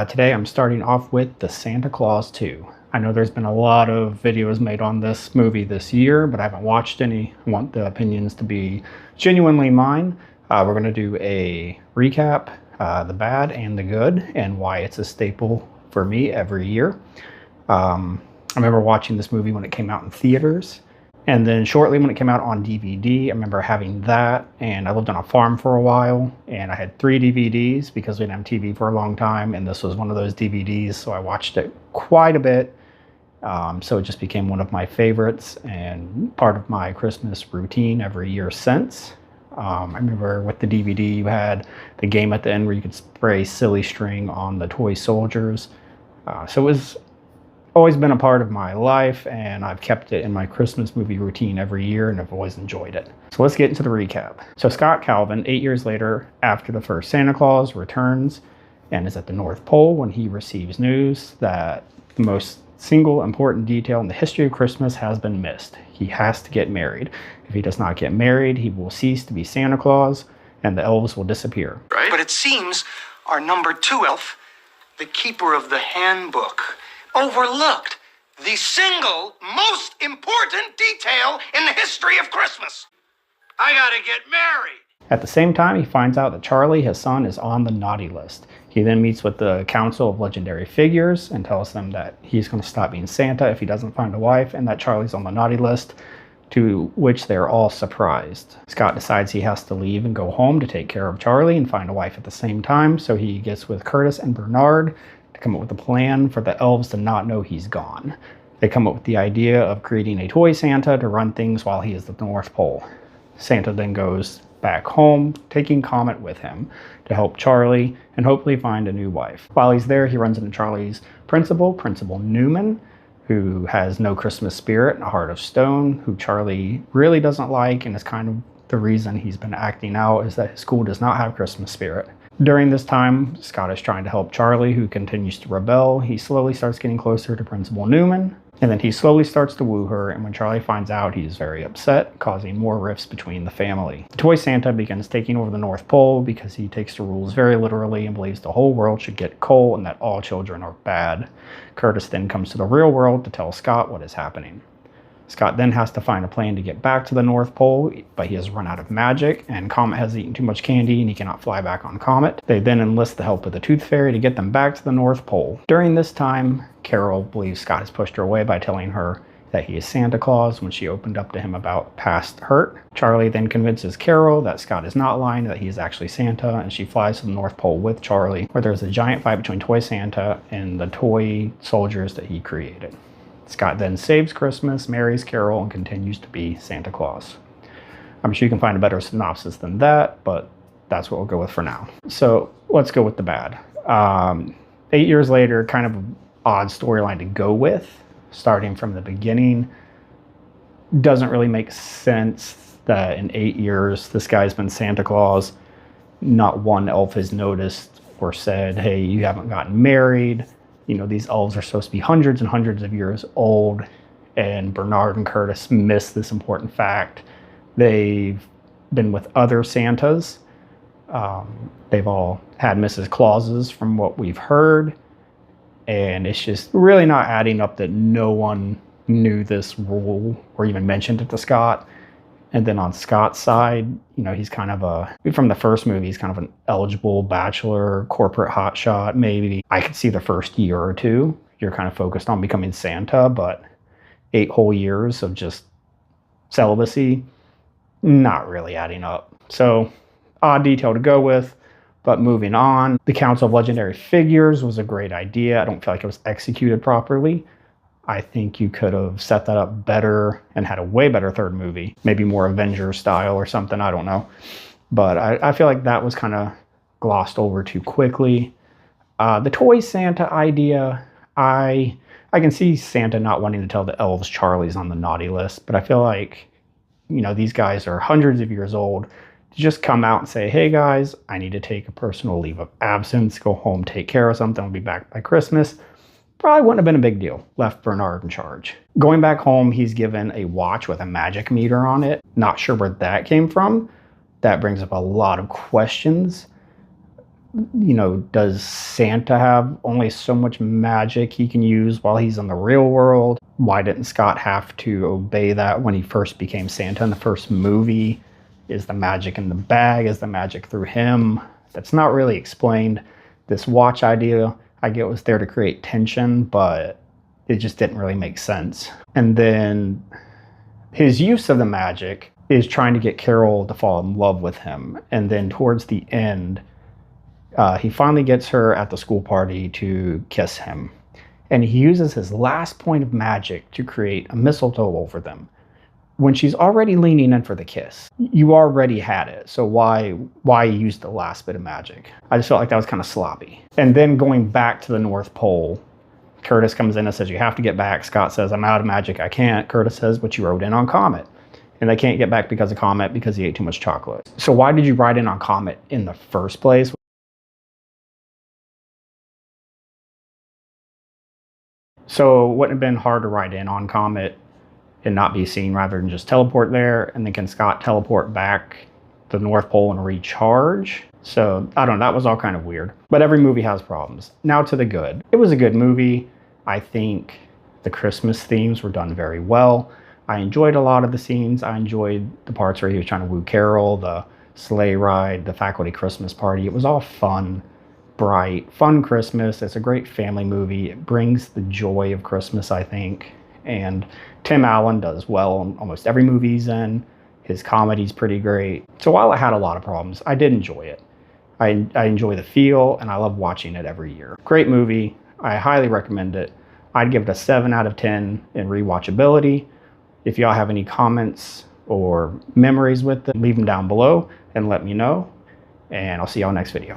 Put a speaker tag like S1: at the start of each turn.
S1: Today I'm starting off with The Santa Claus 2. I know there's been a lot of videos made on this movie this year, but I haven't watched any. I want the opinions to be genuinely mine. We're going to do a recap, the bad and the good, and why it's a staple for me every year. I remember watching this movie when it came out in theaters. And then shortly when it came out on DVD, I remember having that, and I lived on a farm for a while, and I had 3 DVDs because we didn't have TV for a long time, and this was one of those DVDs, so I watched it quite a bit. So it just became one of my favorites and part of my Christmas routine every year since. I remember with the DVD, you had the game at the end where you could spray silly string on the toy soldiers. So it was always been a part of my life, and I've kept it in my Christmas movie routine every year, and I've always enjoyed it. So let's get into the recap. So Scott Calvin, 8 years later, after the first Santa Claus, returns and is at the North Pole when he receives news that the most single important detail in the history of Christmas has been missed. He has to get married. If he does not get married, he will cease to be Santa Claus, and the elves will disappear.
S2: Right? But it seems our number 2 elf, the keeper of the handbook, overlooked the single most important detail in the history of Christmas. I gotta get married.
S1: At the same time, he finds out that Charlie, his son, is on the naughty list. He then meets with the Council of Legendary Figures and tells them that he's going to stop being Santa if he doesn't find a wife, and that Charlie's on the naughty list, to which they're all surprised. Scott decides he has to leave and go home to take care of Charlie and find a wife at the same time, so he gets with Curtis and Bernard to come up with a plan for the elves to not know he's gone. They come up with the idea of creating a toy Santa to run things while he is at the North Pole. Santa then goes back home, taking Comet with him to help Charlie and hopefully find a new wife. While he's there, he runs into Charlie's principal, Principal Newman, who has no Christmas spirit and a heart of stone, who Charlie really doesn't like, and is kind of the reason he's been acting out is that his school does not have Christmas spirit. During this time, Scott is trying to help Charlie, who continues to rebel. He slowly starts getting closer to Principal Newman, and then he slowly starts to woo her, and when Charlie finds out, he's very upset, causing more rifts between the family. The toy Santa begins taking over the North Pole because he takes the rules very literally and believes the whole world should get coal and that all children are bad. Curtis then comes to the real world to tell Scott what is happening. Scott then has to find a plan to get back to the North Pole, but he has run out of magic, and Comet has eaten too much candy and he cannot fly back on Comet. They then enlist the help of the Tooth Fairy to get them back to the North Pole. During this time, Carol believes Scott has pushed her away by telling her that he is Santa Claus when she opened up to him about past hurt. Charlie then convinces Carol that Scott is not lying, that he is actually Santa, and she flies to the North Pole with Charlie, where there's a giant fight between Toy Santa and the toy soldiers that he created. Scott then saves Christmas, marries Carol, and continues to be Santa Claus. I'm sure you can find a better synopsis than that, but that's what we'll go with for now. So let's go with the bad. 8 years later, kind of an odd storyline to go with, starting from the beginning. Doesn't really make sense that in 8 years, this guy's been Santa Claus. Not one elf has noticed or said, hey, you haven't gotten married. You know, these elves are supposed to be hundreds and hundreds of years old, and Bernard and Curtis miss this important fact. They've been with other Santas. They've all had Mrs. Clauses from what we've heard, and it's just really not adding up that no one knew this rule or even mentioned it to Scott. And then on Scott's side, you know, he's kind of from the first movie, he's kind of an eligible bachelor, corporate hotshot. Maybe I could see the first year or two, you're kind of focused on becoming Santa, but 8 whole years of just celibacy, not really adding up. So odd detail to go with, but moving on. The Council of Legendary Figures was a great idea. I don't feel like it was executed properly. I think you could have set that up better and had a way better third movie. Maybe more Avengers style or something, I don't know. But I feel like that was kind of glossed over too quickly. The toy Santa idea, I can see Santa not wanting to tell the elves Charlie's on the naughty list, but I feel like, you know, these guys are hundreds of years old. To just come out and say, hey guys, I need to take a personal leave of absence, go home, take care of something, I'll be back by Christmas. Probably wouldn't have been a big deal. Left Bernard in charge. Going back home, he's given a watch with a magic meter on it. Not sure where that came from. That brings up a lot of questions. does Santa have only so much magic he can use while he's in the real world? Why didn't Scott have to obey that when he first became Santa in the first movie? Is the magic in the bag? Is the magic through him? That's not really explained. This watch idea, I get, was there to create tension, but it just didn't really make sense. And then his use of the magic is trying to get Carol to fall in love with him. And then towards the end, he finally gets her at the school party to kiss him. And he uses his last point of magic to create a mistletoe over them. When she's already leaning in for the kiss, you already had it. So why use the last bit of magic? I just felt like that was kind of sloppy. And then going back to the North Pole, Curtis comes in and says, you have to get back. Scott says, I'm out of magic, I can't. Curtis says, but you rode in on Comet. And they can't get back because of Comet because he ate too much chocolate. So why did you ride in on Comet in the first place? So it wouldn't have been hard to ride in on Comet and not be seen rather than just teleport there. And then can Scott teleport back to the North Pole and recharge? So I don't know, that was all kind of weird. But every movie has problems. Now to the good. It was a good movie. I think the Christmas themes were done very well. I enjoyed a lot of the scenes. I enjoyed the parts where he was trying to woo Carol, the sleigh ride, the faculty Christmas party. It was all fun, bright, fun Christmas. It's a great family movie. It brings the joy of Christmas, I think. And Tim Allen does well in almost every movie he's in. His comedy's pretty great. So while I had a lot of problems, I did enjoy it. I enjoy the feel, and I love watching it every year. Great movie. I highly recommend it. I'd give it a 7 out of 10 in rewatchability. If y'all have any comments or memories with it, leave them down below and let me know. And I'll see y'all next video.